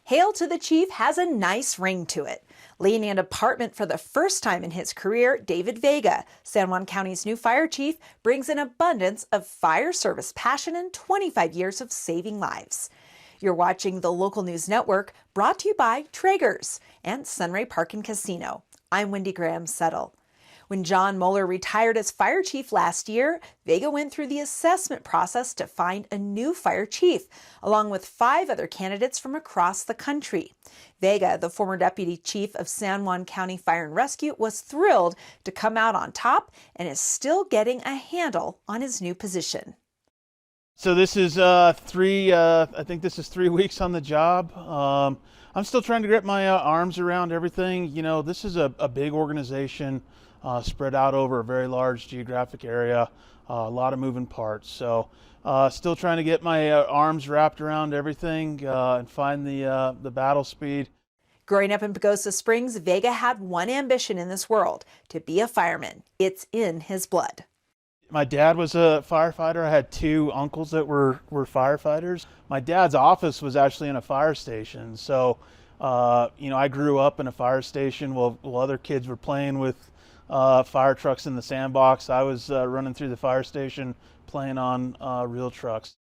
Hail to the Chief has a nice ring to it. Leading a department for the first time in his career, Dave Vega, San Juan County's new fire chief, brings an abundance of fire service passion and 25 years of saving lives. You're watching the Local News Network, brought to you by Traeger's and Sunray Park and Casino. I'm Wendy Graham-Settle. When John Moeller retired as fire chief last year, Vega went through the assessment process to find a new fire chief, along with 5 other candidates from across the country. Vega, the former deputy chief of San Juan County Fire Rescue, was thrilled to come out on top and is still getting a handle on his new position. So this is I think this is 3 weeks on the job. I'm still trying to get my arms around everything. You know, this is a big organization spread out over a very large geographic area, a lot of moving parts. So still trying to get my arms wrapped around everything and find the battle speed. Growing up in Pagosa Springs, Vega had one ambition in this world: to be a fireman. It's in his blood. My dad was a firefighter. I had 2 uncles that were firefighters. My dad's office was actually in a fire station. So, you know, I grew up in a fire station while other kids were playing with fire trucks in the sandbox. I was running through the fire station playing on real trucks.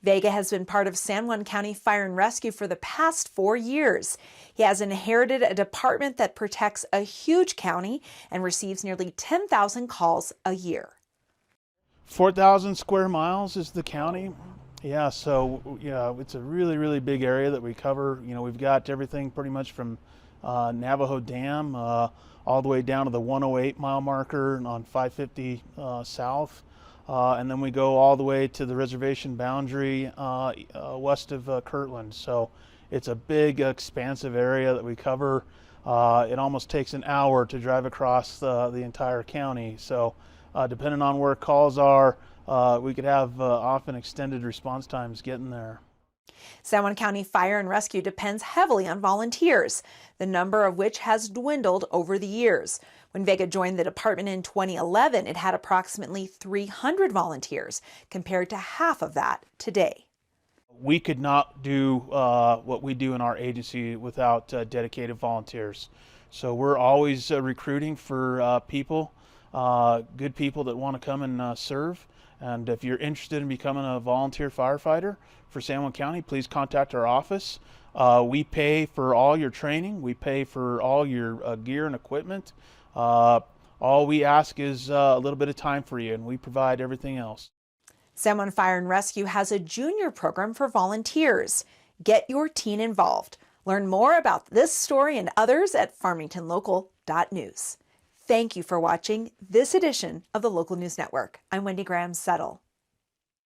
Vega has been part of San Juan County Fire and Rescue for the past 4 years. He has inherited a department that protects a huge county and receives nearly 10,000 calls a year. 4,000 square miles is the county. Yeah, so yeah, it's a really big area that we cover. You know, we've got everything pretty much from Navajo Dam all the way down to the 108 mile marker on 550 south. And then we go all the way to the reservation boundary west of Kirtland. So it's a big, expansive area that we cover. It almost takes an hour to drive across the entire county. So depending on where calls are, we could have often extended response times getting there. San Juan County Fire and Rescue depends heavily on volunteers, the number of which has dwindled over the years. When Vega joined the department in 2011, it had approximately 300 volunteers, compared to half of that today. We could not do what we do in our agency without dedicated volunteers. So we're always recruiting for people, good people that want to come and serve. And if you're interested in becoming a volunteer firefighter for San Juan County, please contact our office. We pay for all your training. We pay for all your gear and equipment. All we ask is a little bit of time for you, and we provide everything else. San Juan Fire and Rescue has a junior program for volunteers. Get your teen involved. Learn more about this story and others at farmingtonlocal.news. Thank you for watching this edition of the Local News Network. I'm Wendy Graham-Settle.